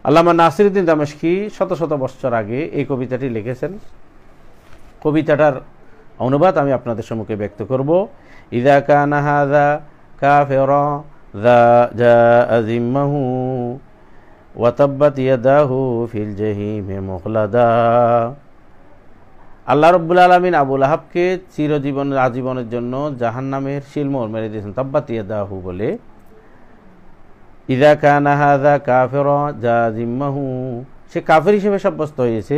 আল্লামা নাসিরউদ্দিন দামেশকি শত শত বছর আগে এই কবিতাটি লিখেছেন। কবিতাটার অনুবাদ আমি আপনাদের সম্মুখে ব্যক্ত করব। ইযা কানা হাযা কাফিরা যা জাআ যিম্মাহু ওয়া তাব্বাত ইয়াদাহু ফিল জাহিমি মুখলাদা। আল্লাহ রাব্বুল আলামিন আবু লাহাবকে চিরজীবন আজীবনের জন্য জাহান্নামের শিলমোহর মেরে দিয়েছেন তাব্বাত ইয়াদাহু বলে। ইযা কানা হাযা কাফিরা যা যিম্মাহু, সে কাফির হিসেবে সাব্যস্ত হয়েছে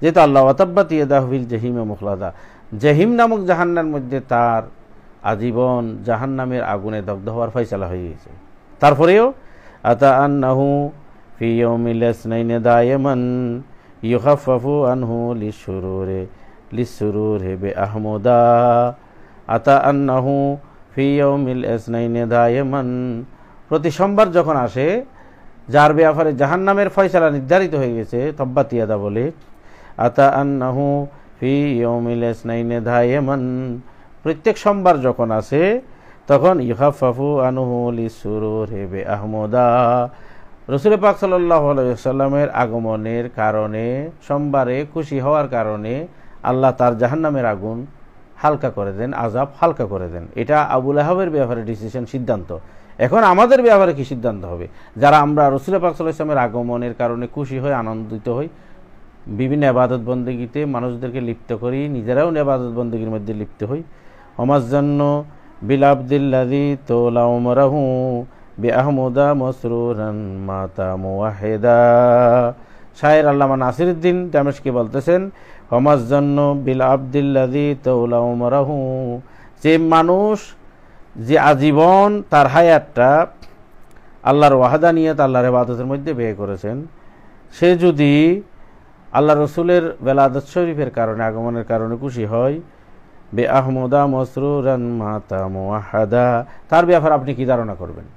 যেহেতু আল্লাহ ওয়া তাব্বাত ইয়াদাহু ফিল জাহিমি মুখলাদা, জাহিম নামক জাহান্নামের মধ্যে তার আজীবন জাহান্নামের আগুনে দগ্ধ হওয়ার ফয়সালা হয়ে গেছে। তারপরেও আতা আন্নাহু ফি ইয়াউমিল ইসনাইনি দায়মান ইউখাফফাফু আনহু লিসসুরুরি বিআহমদা। আতা আন্নাহু ফি ইয়াউমিল ইসনাইনি দায়মান, প্রতি সোমবার যখন আসে যার ব্যাপারে জাহান্নামের ফয়সালা নির্ধারিত হয়ে গেছে তাব্বাত ইয়াদা বলে। আতা আন্নাহু ফি ইয়াউমিল ইসনাইনি দায়মান, প্রত্যেক সোমবার যখন আসে তখন ইউখাফফাফু আনহু লিসসুরুরি বিআহমদা, রাসূল পাক সাল্লাল্লাহু আলাইহি ওয়াসাল্লামের আগমনের কারণে সোমবারে খুশি হওয়ার কারণে আল্লাহ তার জাহান্নামের আগুন হালকা করে দেন, আযাব হালকা করে দেন। এটা আবু লাহাবের ব্যাপারে ডিসিশন, সিদ্ধান্ত। এখন আমাদের ব্যাপারে কি সিদ্ধান্ত হবে? যারা আমরা রাসূল পাক সাল্লাল্লাহু আলাইহি ওয়াসাল্লামের আগমনের কারণে খুশি হই, আনন্দিত হই, বিভিন্ন ইবাদত বন্দেগীতে মানুষদেরকে লিপ্ত করি, নিজেরাও ইবাদত বন্দেগীর মধ্যে লিপ্ত হই। ওমাজ্জান্ন বিল আবদিল্লাযী তোলা উমরাহু বিআহমদা মাসরুরান মাতা মুওয়াহিদা। শায়ের আল্লামা নাসিরউদ্দিন দামেশকি বলতেছেন, ওমাজ্জান্ন বিল আবদিল্লাযী তোলা উমরাহু, যে মানুষ যে আজীবন তার হায়াতটা আল্লাহর ওয়াহদানিয়ত, আল্লাহর ইবাদতের মধ্যে ব্যয় করেছেন, সে যদি আল্লাহ রসুলের বেলাদত শরীফের কারণে, আগমনের কারণে খুশি হয়, বিআহমদা মাসরুরান মাতা মুওয়াহিদা, তার ব্যাপারে আপনি কি ধারণা করবেন?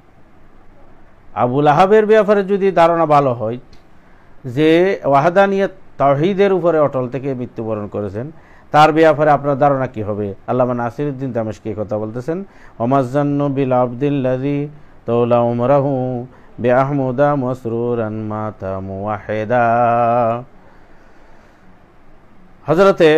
আবু লাহাবের ব্যাপারে যদি ধারণা ভালো হয় যে ওয়াহদানিয়ত তাওহীদের উপরে অটল থেকে মৃত্যুবরণ করেছেন, তার ব্যাপারে আপনার ধারণা কি হবে? আল্লামা নাসিরউদ্দিন দামেশকি কথা বলতেছেন, ওমাজ্জান্ন বিল আবদিল্লাযী তোলা উমরাহু বিআহমদা মাসরুরান মাতা মুওয়াহিদা। হযরতে